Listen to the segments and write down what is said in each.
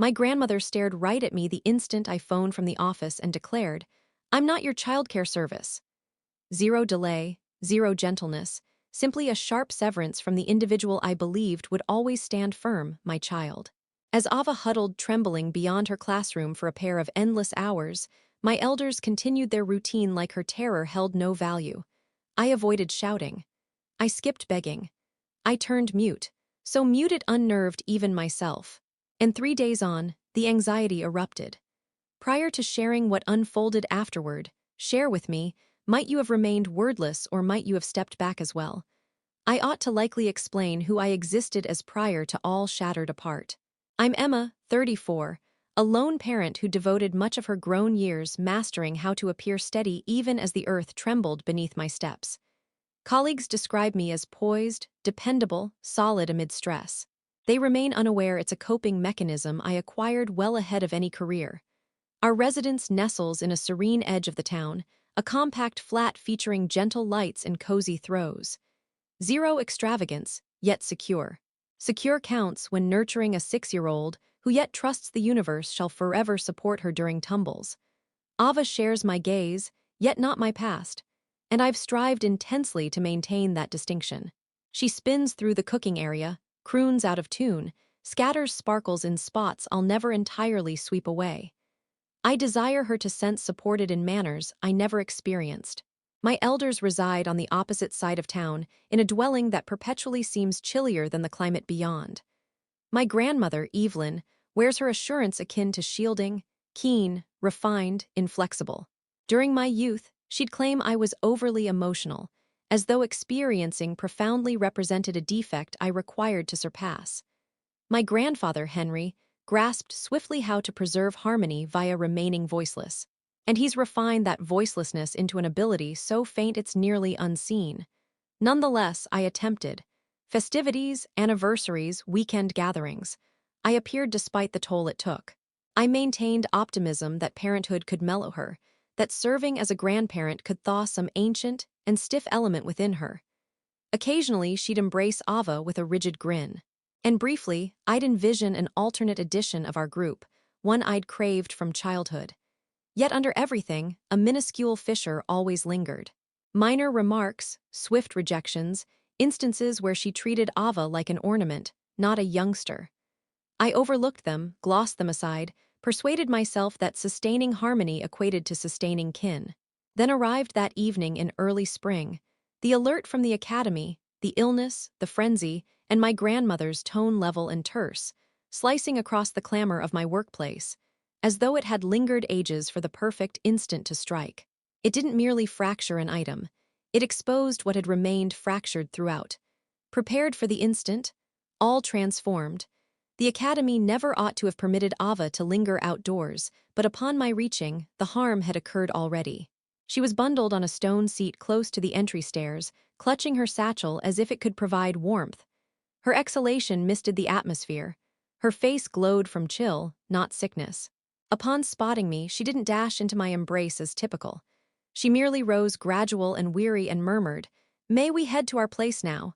My grandmother stared right at me the instant I phoned from the office and declared, "I'm not your childcare service." Zero delay, zero gentleness, simply a sharp severance from the individual I believed would always stand firm, my child. As Ava huddled trembling beyond her classroom for a pair of endless hours, my elders continued their routine like her terror held no value. I avoided shouting. I skipped begging. I turned mute, so mute it unnerved even myself. And 3 days on, the anxiety erupted. Prior to sharing what unfolded afterward, share with me, might you have remained wordless or might you have stepped back as well? I ought to likely explain who I existed as prior to all shattered apart. I'm Emma, 34, a lone parent who devoted much of her grown years mastering how to appear steady even as the earth trembled beneath my steps. Colleagues describe me as poised, dependable, solid amid stress. They remain unaware it's a coping mechanism I acquired well ahead of any career. Our residence nestles in a serene edge of the town, a compact flat featuring gentle lights and cozy throws. Zero extravagance, yet secure. Secure counts when nurturing a 6-year-old who yet trusts the universe shall forever support her during tumbles. Ava shares my gaze, yet not my past, and I've strived intensely to maintain that distinction. She spins through the cooking area, croons out of tune, scatters sparkles in spots I'll never entirely sweep away. I desire her to sense supported in manners I never experienced. My elders reside on the opposite side of town, in a dwelling that perpetually seems chillier than the climate beyond. My grandmother, Evelyn, wears her assurance akin to shielding, keen, refined, inflexible. During my youth, she'd claim I was overly emotional, as though experiencing profoundly represented a defect I required to surpass. My grandfather, Henry, grasped swiftly how to preserve harmony via remaining voiceless. And he's refined that voicelessness into an ability so faint it's nearly unseen. Nonetheless, I attempted. Festivities, anniversaries, weekend gatherings. I appeared despite the toll it took. I maintained optimism that parenthood could mellow her, that serving as a grandparent could thaw some ancient and stiff element within her. Occasionally, she'd embrace Ava with a rigid grin. And briefly, I'd envision an alternate edition of our group, one I'd craved from childhood. Yet under everything, a minuscule fissure always lingered. Minor remarks, swift rejections, instances where she treated Ava like an ornament, not a youngster. I overlooked them, glossed them aside, persuaded myself that sustaining harmony equated to sustaining kin. Then arrived that evening in early spring, the alert from the academy, the illness, the frenzy, and my grandmother's tone level and terse, slicing across the clamor of my workplace, as though it had lingered ages for the perfect instant to strike. It didn't merely fracture an item. It exposed what had remained fractured throughout. Prepared for the instant, all transformed. The academy never ought to have permitted Ava to linger outdoors, but upon my reaching, the harm had occurred already. She was bundled on a stone seat close to the entry stairs, clutching her satchel as if it could provide warmth. Her exhalation misted the atmosphere. Her face glowed from chill, not sickness. Upon spotting me, she didn't dash into my embrace as typical. She merely rose gradual and weary and murmured, "May we head to our place now?"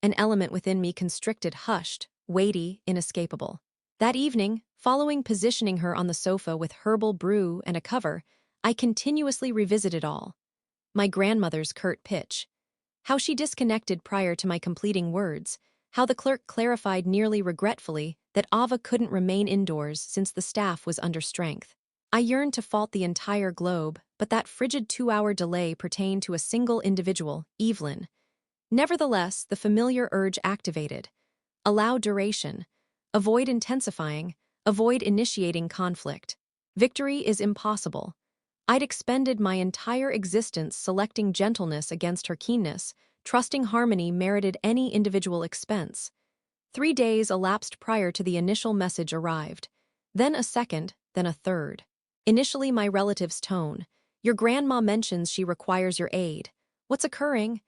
An element within me constricted, hushed, weighty, inescapable. That evening, following positioning her on the sofa with herbal brew and a cover, I continuously revisited all. My grandmother's curt pitch. How she disconnected prior to my completing words. How the clerk clarified nearly regretfully that Ava couldn't remain indoors since the staff was under strength. I yearned to fault the entire globe, but that frigid 2-hour delay pertained to a single individual, Evelyn. Nevertheless, the familiar urge activated. Allow duration. Avoid intensifying. Avoid initiating conflict. Victory is impossible. I'd expended my entire existence selecting gentleness against her keenness, trusting harmony merited any individual expense. 3 days elapsed prior to the initial message arrived. Then a second, then a third. Initially my relative's tone. "Your grandma mentions she requires your aid. What's occurring?"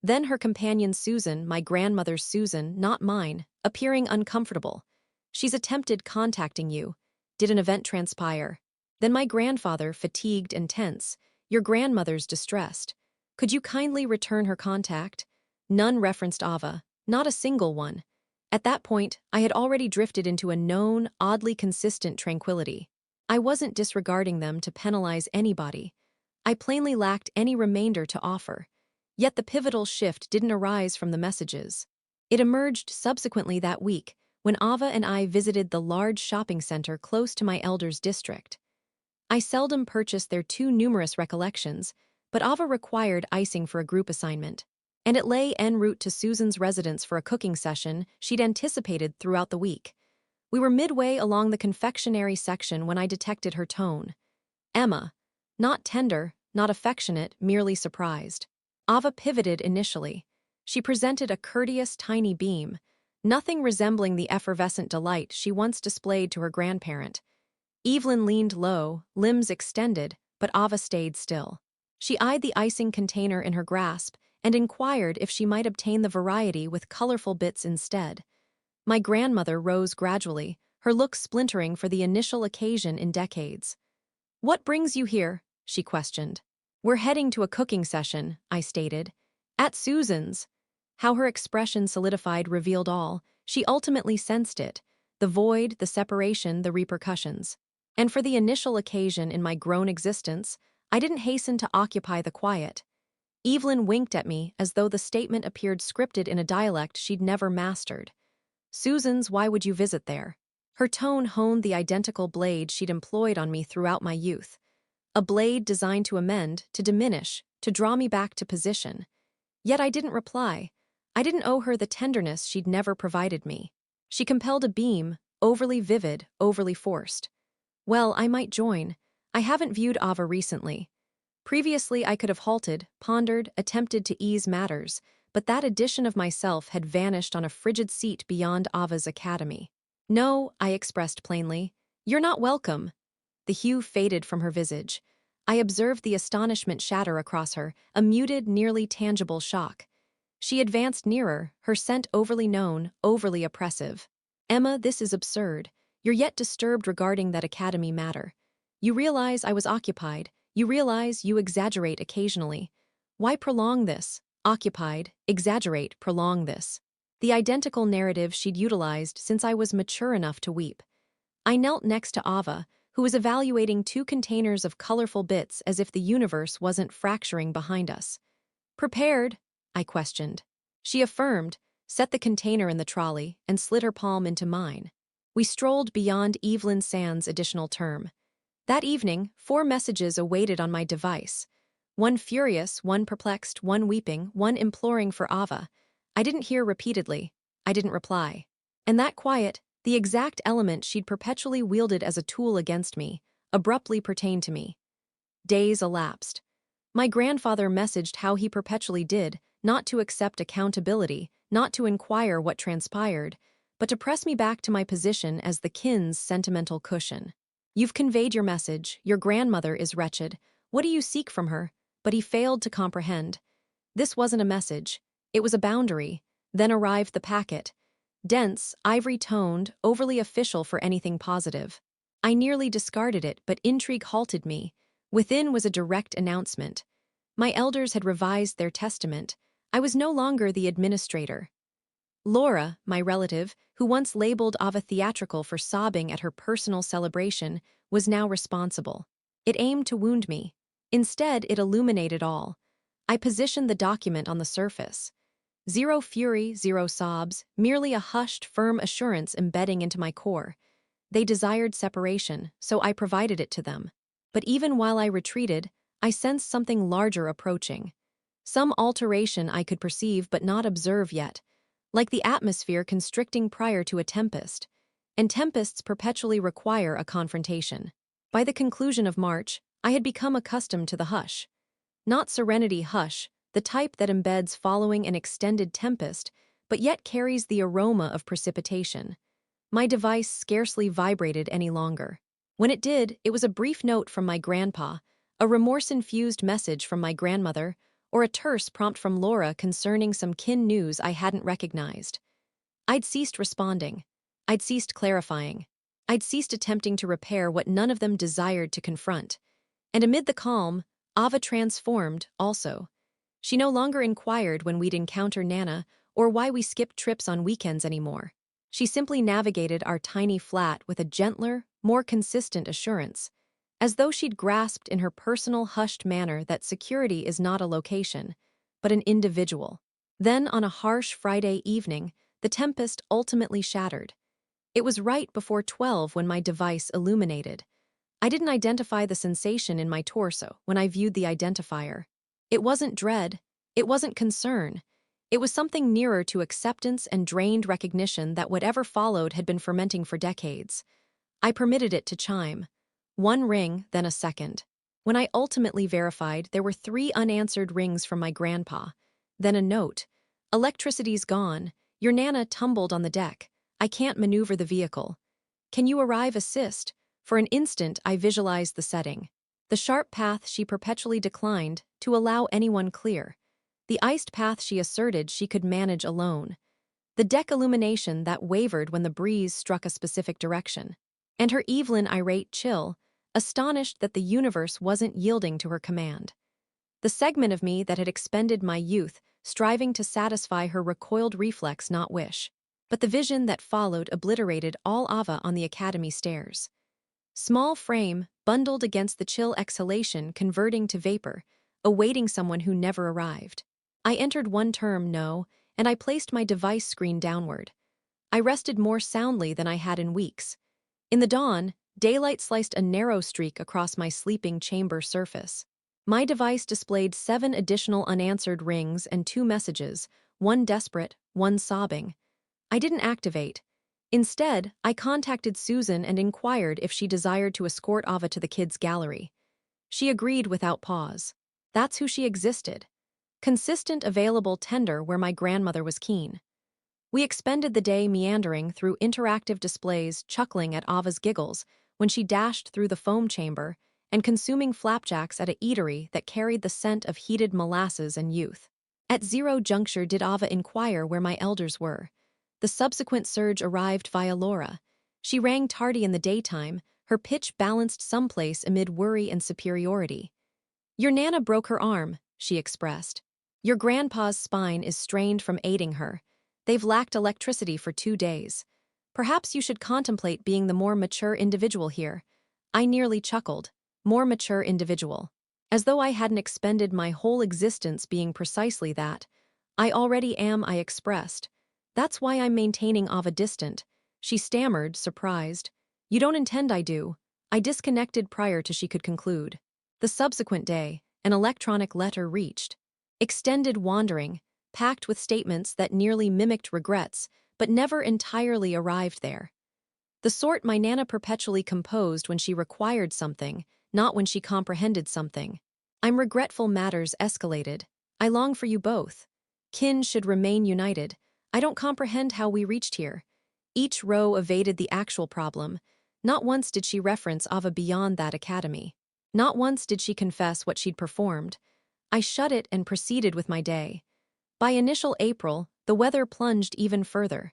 Then her companion Susan, my grandmother's Susan, not mine, appearing uncomfortable. "She's attempted contacting you. Did an event transpire?" Then my grandfather, fatigued and tense. "Your grandmother's distressed. Could you kindly return her contact?" None referenced Ava, not a single one. At that point, I had already drifted into a known, oddly consistent tranquility. I wasn't disregarding them to penalize anybody. I plainly lacked any remainder to offer. Yet the pivotal shift didn't arise from the messages. It emerged subsequently that week, when Ava and I visited the large shopping center close to my elder's district. I seldom purchased their too numerous recollections, but Ava required icing for a group assignment, and it lay en route to Susan's residence for a cooking session she'd anticipated throughout the week. We were midway along the confectionery section when I detected her tone. Emma. Not tender, not affectionate, merely surprised. Ava pivoted initially. She presented a courteous, tiny beam, nothing resembling the effervescent delight she once displayed to her grandparent. Evelyn leaned low, limbs extended, but Ava stayed still. She eyed the icing container in her grasp and inquired if she might obtain the variety with colorful bits instead. My grandmother rose gradually, her look splintering for the initial occasion in decades. "What brings you here?" she questioned. "We're heading to a cooking session," I stated. "At Susan's." How her expression solidified revealed all. She ultimately sensed it: the void, the separation, the repercussions. And for the initial occasion in my grown existence, I didn't hasten to occupy the quiet. Evelyn winked at me as though the statement appeared scripted in a dialect she'd never mastered. "Susan's, why would you visit there?" Her tone honed the identical blade she'd employed on me throughout my youth. A blade designed to amend, to diminish, to draw me back to position. Yet I didn't reply. I didn't owe her the tenderness she'd never provided me. She compelled a beam, overly vivid, overly forced. Well, I might join. I haven't viewed Ava recently. Previously, I could have halted, pondered, attempted to ease matters, but that edition of myself had vanished on a frigid seat beyond Ava's academy. "No," I expressed plainly. "You're not welcome." The hue faded from her visage. I observed the astonishment shatter across her, a muted, nearly tangible shock. She advanced nearer, her scent overly known, overly oppressive. "Emma, this is absurd. You're yet disturbed regarding that academy matter. You realize I was occupied. You realize you exaggerate occasionally. Why prolong this? Occupied, exaggerate, prolong this." The identical narrative she'd utilized since I was mature enough to weep. I knelt next to Ava, who was evaluating 2 containers of colorful bits as if the universe wasn't fracturing behind us. "Prepared?" I questioned. She affirmed, set the container in the trolley, and slid her palm into mine. We strolled beyond Evelyn Sand's additional term. That evening, 4 messages awaited on my device. One furious, one perplexed, one weeping, one imploring for Ava. I didn't hear repeatedly. I didn't reply. And that quiet, the exact element she'd perpetually wielded as a tool against me, abruptly pertained to me. Days elapsed. My grandfather messaged how he perpetually did, not to accept accountability, not to inquire what transpired, but to press me back to my position as the kin's sentimental cushion. "You've conveyed your message. Your grandmother is wretched. What do you seek from her?" But he failed to comprehend. This wasn't a message. It was a boundary. Then arrived the packet. Dense, ivory-toned, overly official for anything positive. I nearly discarded it, but intrigue halted me. Within was a direct announcement. My elders had revised their testament. I was no longer the administrator. Laura, my relative, who once labeled Ava theatrical for sobbing at her personal celebration, was now responsible. It aimed to wound me. Instead, it illuminated all. I positioned the document on the surface. Zero fury, zero sobs, merely a hushed, firm assurance embedding into my core. They desired separation, so I provided it to them. But even while I retreated, I sensed something larger approaching. Some alteration I could perceive but not observe yet, like the atmosphere constricting prior to a tempest. And tempests perpetually require a confrontation. By the conclusion of March, I had become accustomed to the hush. Not serenity hush, the type that embeds following an extended tempest, but yet carries the aroma of precipitation. My device scarcely vibrated any longer. When it did, it was a brief note from my grandpa, a remorse-infused message from my grandmother, or a terse prompt from Laura concerning some kin news I hadn't recognized. I'd ceased responding. I'd ceased clarifying. I'd ceased attempting to repair what none of them desired to confront. And amid the calm, Ava transformed, also. She no longer inquired when we'd encounter Nana or why we skipped trips on weekends anymore. She simply navigated our tiny flat with a gentler, more consistent assurance, as though she'd grasped in her personal hushed manner that security is not a location, but an individual. Then, on a harsh Friday evening, the tempest ultimately shattered. It was right before 12 when my device illuminated. I didn't identify the sensation in my torso when I viewed the identifier. It wasn't dread. It wasn't concern. It was something nearer to acceptance and drained recognition that whatever followed had been fermenting for decades. I permitted it to chime. One ring, then a second. When I ultimately verified, there were 3 unanswered rings from my grandpa. Then a note. Electricity's gone. Your Nana tumbled on the deck. I can't maneuver the vehicle. Can you arrive assist? For an instant, I visualized the setting. The sharp path she perpetually declined to allow anyone clear. The iced path she asserted she could manage alone. The deck illumination that wavered when the breeze struck a specific direction. And her Evelyn irate chill, astonished that the universe wasn't yielding to her command. The segment of me that had expended my youth, striving to satisfy her recoiled reflex, not wish. But the vision that followed obliterated all Ava on the academy stairs. Small frame, bundled against the chill exhalation converting to vapor, awaiting someone who never arrived. I entered one term, no, and I placed my device screen downward. I rested more soundly than I had in weeks. In the dawn, daylight sliced a narrow streak across my sleeping chamber surface. My device displayed 7 additional unanswered rings and 2 messages, one desperate, one sobbing. I didn't activate. Instead, I contacted Susan and inquired if she desired to escort Ava to the kids' gallery. She agreed without pause. That's who she existed. Consistent, available, tender where my grandmother was keen. We expended the day meandering through interactive displays, chuckling at Ava's giggles when she dashed through the foam chamber, and consuming flapjacks at a eatery that carried the scent of heated molasses and youth. At zero juncture did Ava inquire where my elders were. The subsequent surge arrived via Laura. She rang tardy in the daytime, her pitch balanced someplace amid worry and superiority. Your Nana broke her arm, she expressed. Your grandpa's spine is strained from aiding her. They've lacked electricity for 2 days. Perhaps you should contemplate being the more mature individual here. I nearly chuckled. More mature individual. As though I hadn't expended my whole existence being precisely that. I already am, I expressed. That's why I'm maintaining Ava distant. She stammered, surprised. You don't intend I do. I disconnected prior to she could conclude. The subsequent day, an electronic letter reached. Extended wandering, packed with statements that nearly mimicked regrets, but never entirely arrived there. The sort my Nana perpetually composed when she required something, not when she comprehended something. I'm regretful matters escalated. I long for you both. Kin should remain united. I don't comprehend how we reached here. Each row evaded the actual problem. Not once did she reference Ava beyond that academy. Not once did she confess what she'd performed. I shut it and proceeded with my day. By initial April, the weather plunged even further.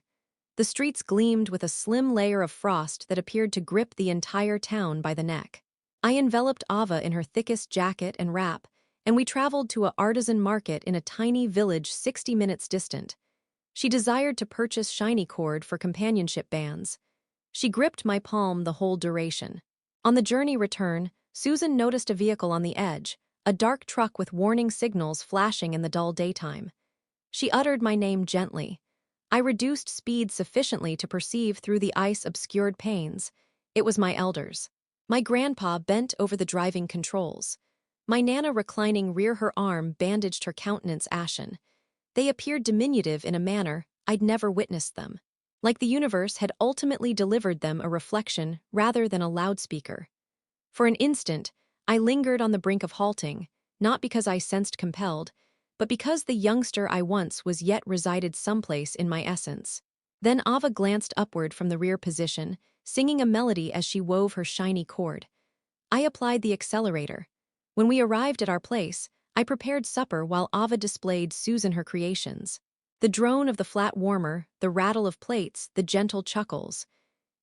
The streets gleamed with a slim layer of frost that appeared to grip the entire town by the neck. I enveloped Ava in her thickest jacket and wrap, and we traveled to an artisan market in a tiny village 60 minutes distant. She desired to purchase shiny cord for companionship bands. She gripped my palm the whole duration. On the journey return, Susan noticed a vehicle on the edge, a dark truck with warning signals flashing in the dull daytime. She uttered my name gently. I reduced speed sufficiently to perceive through the ice-obscured panes. It was my elders. My grandpa bent over the driving controls. My Nana, reclining rear her arm, bandaged her countenance ashen. They appeared diminutive in a manner I'd never witnessed them. Like the universe had ultimately delivered them a reflection rather than a loudspeaker. For an instant, I lingered on the brink of halting, not because I sensed compelled, but because the youngster I once was yet resided someplace in my essence. Then Ava glanced upward from the rear position, singing a melody as she wove her shiny cord. I applied the accelerator. When we arrived at our place, I prepared supper while Ava displayed Susan her creations. The drone of the flat warmer, the rattle of plates, the gentle chuckles.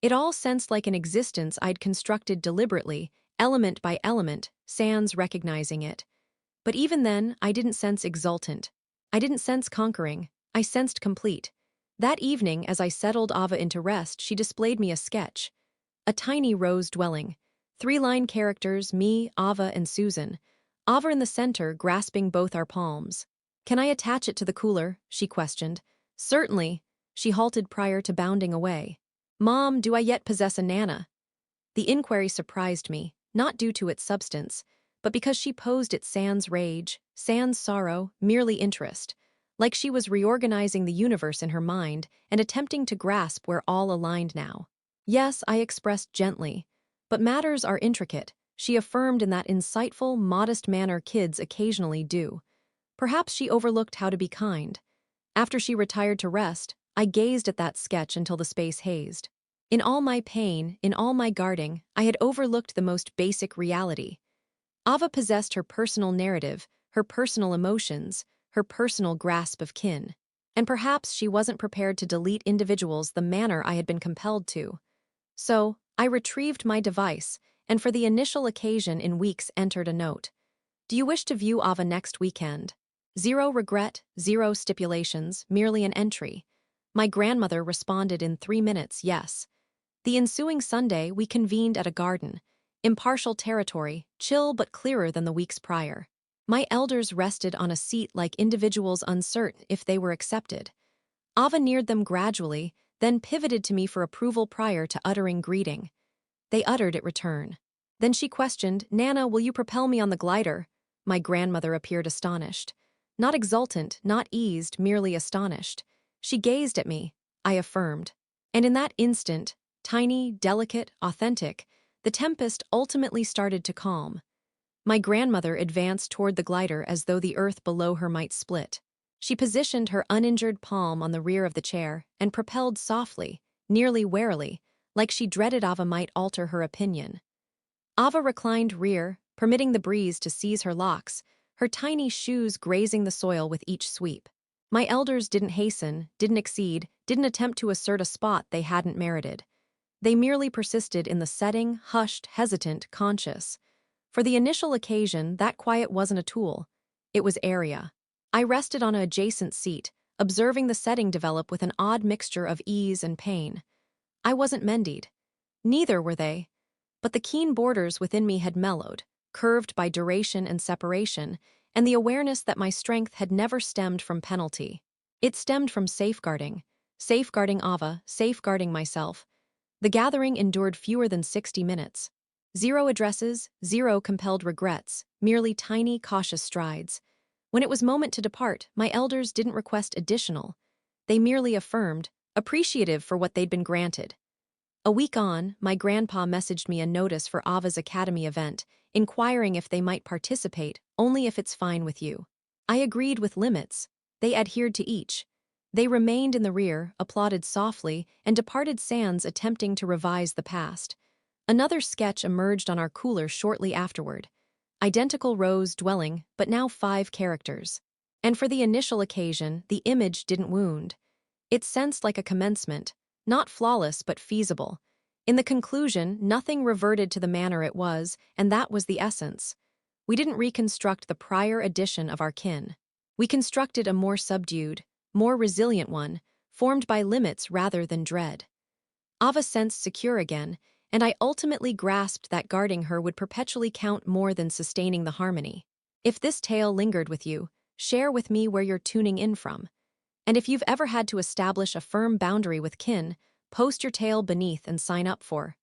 It all sensed like an existence I'd constructed deliberately, element by element, sans recognizing it. But even then, I didn't sense exultant. I didn't sense conquering. I sensed complete. That evening, as I settled Ava into rest, she displayed me a sketch. A tiny rose dwelling. 3-line characters, me, Ava, and Susan. Ava in the center, grasping both our palms. "Can I attach it to the cooler?" she questioned. "Certainly." She halted prior to bounding away. "Mom, do I yet possess a Nana?" The inquiry surprised me, not due to its substance, but because she posed it sans rage, sans sorrow, merely interest. Like she was reorganizing the universe in her mind and attempting to grasp where all aligned now. "Yes," I expressed gently. "But matters are intricate," she affirmed in that insightful, modest manner kids occasionally do. Perhaps she overlooked how to be kind. After she retired to rest, I gazed at that sketch until the space hazed. In all my pain, in all my guarding, I had overlooked the most basic reality. Ava possessed her personal narrative, her personal emotions, her personal grasp of kin. And perhaps she wasn't prepared to delete individuals the manner I had been compelled to. So, I retrieved my device, and for the initial occasion in weeks entered a note. "Do you wish to view Ava next weekend?" Zero regret, zero stipulations, merely an entry. My grandmother responded in 3 minutes, yes. The ensuing Sunday, we convened at a garden. Impartial territory, chill but clearer than the weeks prior. My elders rested on a seat like individuals uncertain if they were accepted. Ava neared them gradually, then pivoted to me for approval prior to uttering greeting. They uttered it return. Then she questioned, "Nana, will you propel me on the glider?" My grandmother appeared astonished. Not exultant, not eased, merely astonished. She gazed at me, I affirmed. And in that instant, tiny, delicate, authentic, the tempest ultimately started to calm. My grandmother advanced toward the glider as though the earth below her might split. She positioned her uninjured palm on the rear of the chair and propelled softly, nearly warily, like she dreaded Ava might alter her opinion. Ava reclined rear, permitting the breeze to seize her locks, her tiny shoes grazing the soil with each sweep. My elders didn't hasten, didn't exceed, didn't attempt to assert a spot they hadn't merited. They merely persisted in the setting, hushed, hesitant, conscious. For the initial occasion, that quiet wasn't a tool. It was area. I rested on an adjacent seat, observing the setting develop with an odd mixture of ease and pain. I wasn't mendied. Neither were they. But the keen borders within me had mellowed, curved by duration and separation, and the awareness that my strength had never stemmed from penalty. It stemmed from safeguarding. Safeguarding Ava, safeguarding myself. The gathering endured fewer than 60 minutes. Zero addresses, zero compelled regrets, merely tiny, cautious strides. When it was moment to depart, my elders didn't request additional. They merely affirmed, appreciative for what they'd been granted. A week on, my grandpa messaged me a notice for Ava's Academy event, inquiring if they might participate, only if it's fine with you. I agreed with limits. They adhered to each. They remained in the rear, applauded softly, and departed sans attempting to revise the past. Another sketch emerged on our cooler shortly afterward. Identical rose dwelling, but now 5 characters. And for the initial occasion, the image didn't wound. It sensed like a commencement, not flawless but feasible. In the conclusion, nothing reverted to the manner it was, and that was the essence. We didn't reconstruct the prior edition of our kin. We constructed a more subdued, more resilient one, formed by limits rather than dread. Ava sensed secure again, and I ultimately grasped that guarding her would perpetually count more than sustaining the harmony. If this tale lingered with you, share with me where you're tuning in from. And if you've ever had to establish a firm boundary with kin, post your tale beneath and sign up for